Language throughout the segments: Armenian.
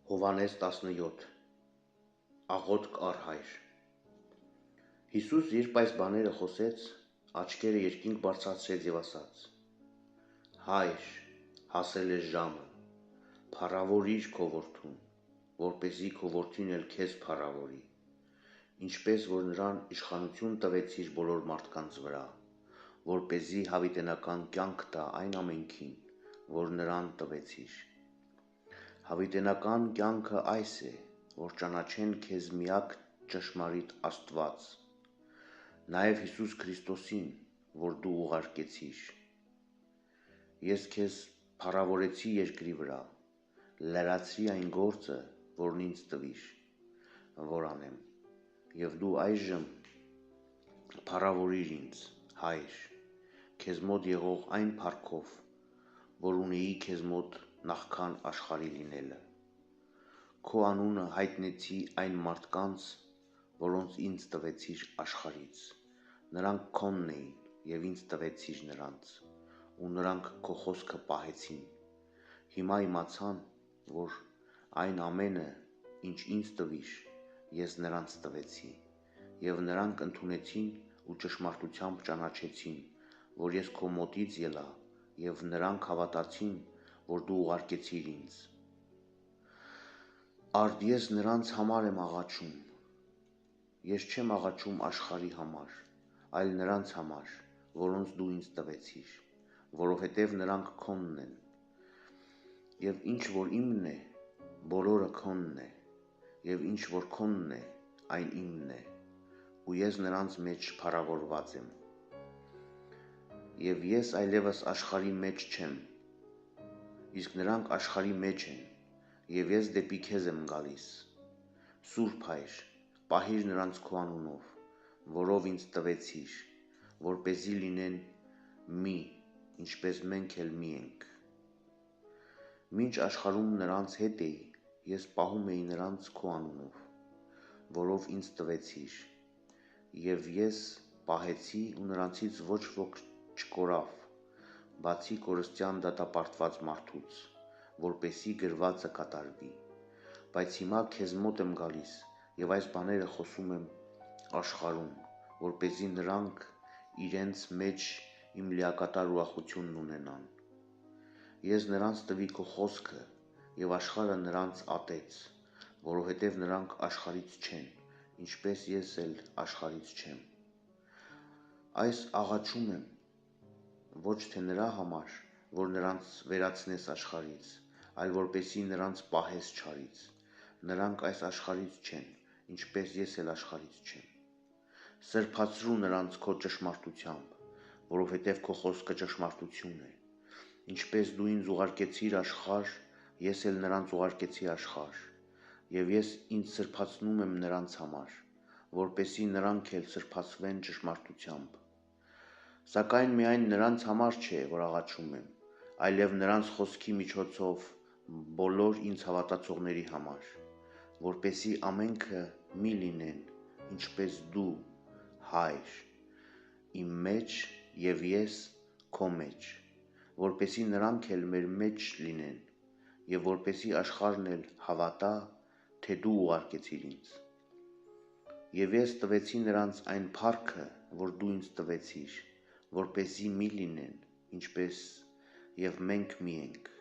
Հովհաննես 17 Աղոթք առ Հայր Հիսուս երբ այս բաները խոսեց, աչքերը երկինք բարձրացրեց և ասաց. Հայր, հասել է ժամը, փառավորիր քո որդուն, որպեսզի քո որդին էլ քեզ փառավորի, ինչպես որ նրան իշխանություն տվեցիր բոլոր մարդկանց վրա, որպեսզի հավիտենական կյանք տա այն ամենքին, որ նրան տվեցիր։ Հավիտենական կյանքը այս է, որ ճանաչեն քեզ միակ ճշմարիտ Աստված, նաև Հիսուս Քրիստոսին, որ դու ուղարկեցիր։ Ես քեզ փառավորեցի երկրի վրա, լրացրի այն գործը, որն ինձ տվիր, որ անեմ, և դու այժմ փառավորիր ինձ, Հայր, քեզ մոտ եղող այն փառքով, որ ունեի քեզ մոտ նախքան աշխարհի լինելը։ Քո անունը հայտնեցի այն մարդկանց, որոնց ինձ տվեցիր աշխարհից, նրանք քոնն էին և ինձ տվեցիր նրանց, ու նրանք քո խոսքը պահեցին։ Հիմա իմացան, որ այն ամենը, ինչ ինձ տվիր, ես նրանց տվեցի, և նրանք ընդունեցին ու ճշմարտությամբ ճանաչեցին, որ ես քո մոտից ելա, և նրանք հավատացին, որ դու ուղարկեցիր ինձ։ Արդ ես նրանց համար եմ աղաչում։ Ես չեմ աղաչում աշխարհի համար, այլ նրանց համար, որոնց դու ինձ տվեցիր, որովհետև նրանք քոնն են, և ինչ որ իմն է, բոլորը քոնն է, և ինչ որ քոնն է, այն իմն է, ու ես նրանց մեջ փառավորված եմ։ Եվ ես այլևս աշխարհի մեջ չեմ, իսկ նրանք աշխարհի մեջ են, և ես դեպի քեզ եմ գալիս։ Սուրբ Հայր, պահիր նրանց քո անունով, որով ինձ տվեցիր, որպեսզի լինեն մի, ինչպես մենք էլ մի ենք։ Մինչ աշխարհում նրանց հետ էի, ես պահում էի նրանց քո անունով, որով ինձ տվեցիր, և ես պահեցի ու նրանցից ոչ ոք չկորավ, բացի կորստյան դատապարտված մարդուց, որպեսզի գրվածը կատարվի։ Բայց հիմա քեզ մոտ եմ գալիս և այս բաները խոսում եմ աշխարհում, որպեսզի նրանք իրենց մեջ իմ լիակատար ուրախությունն ունենան։ Ես նրանց տվի քո խոսքը, և աշխարհը նրանց ատեց, որովհետև նրանք աշխարհից չեն, ինչպես ես էլ աշխարհից չեմ։ Այս աղաչում եմ, ոչ թե նրա համար, որ նրանց վերացնես աշխարհից, այլ որպեսզի նրանց պահես չարից։ Նրանք այս աշխարհից չեն, ինչպես ես էլ աշխարհից չեմ։ Սրբացրու նրանց քո ճշմարտությամբ, որովհետև քո խոսքը ճշմարտություն է։ Ինչպես դու ինձ ուղարկեցիր աշխարհ, ես էլ նրանց ուղարկեցի աշխարհ, և ես ինձ սրբացնում եմ նրանց համար, որպեսզի նրանք էլ սրբացվեն ճշմարտությամբ։ Սակայն միայն նրանց համար չէ, որ աղաչում եմ, այլև նրանց խոսքի միջոցով բոլոր ինձ հավատացողների համար, որպեսզի ամենքը մի լինեն, ինչպես դու, Հայր, իմ մեջ և ես քո մեջ, որպեսզի նրանք էլ մեր մեջ լինեն, և որպեսզի աշխարհն էլ հավատա, թե դու ուղարկեցիր ինձ։ Եվ ես տվեցի նրանց այն փառքը, որ դու ինձ տվեցիր, որպեսզի մի լինեն, ինչպես և մենք մի ենք։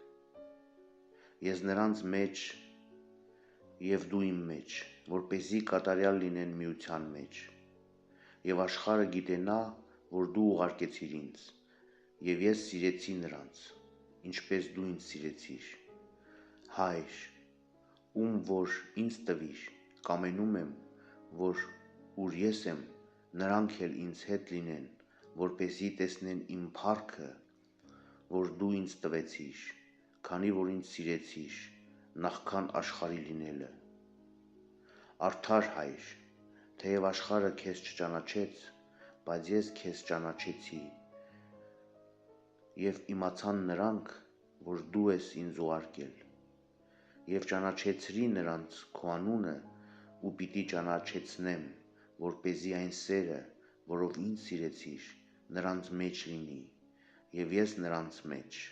Ես նրանց մեջ և դու իմ մեջ, որպեսզի կատարյալ լինեն միության մեջ։ Եվ աշխարհը գիտենա, որ դու ուղարկեցիր ինձ, և ես սիրեցի նրանց, ինչպես դու ինձ սիրեցիր։ Հայր, ում որ ինձ տվիր, կամենում եմ, որ ուր ես եմ, նրանք էլ ինձ հետ լինեն, որպեսզի տեսնեն իմ փառքը, որ դու ինձ տվեցիր, քանի որ ինձ սիրեցիր նախքան աշխարհի լինելը։ Արդար Հայր, թեև աշխարհը քեզ չճանաչեց, բայց ես քեզ ճանաչեցի, և իմացան նրանք, որ դու ես ինձ ուղարկել, և ճանաչեցրի նրանց քո անունը ու պիտի ճանաչեցնեմ, որպեսզի այն սերը, որով ինձ սիրեցիր, նրանց մեջ լինի, և ես նրանց մեջ։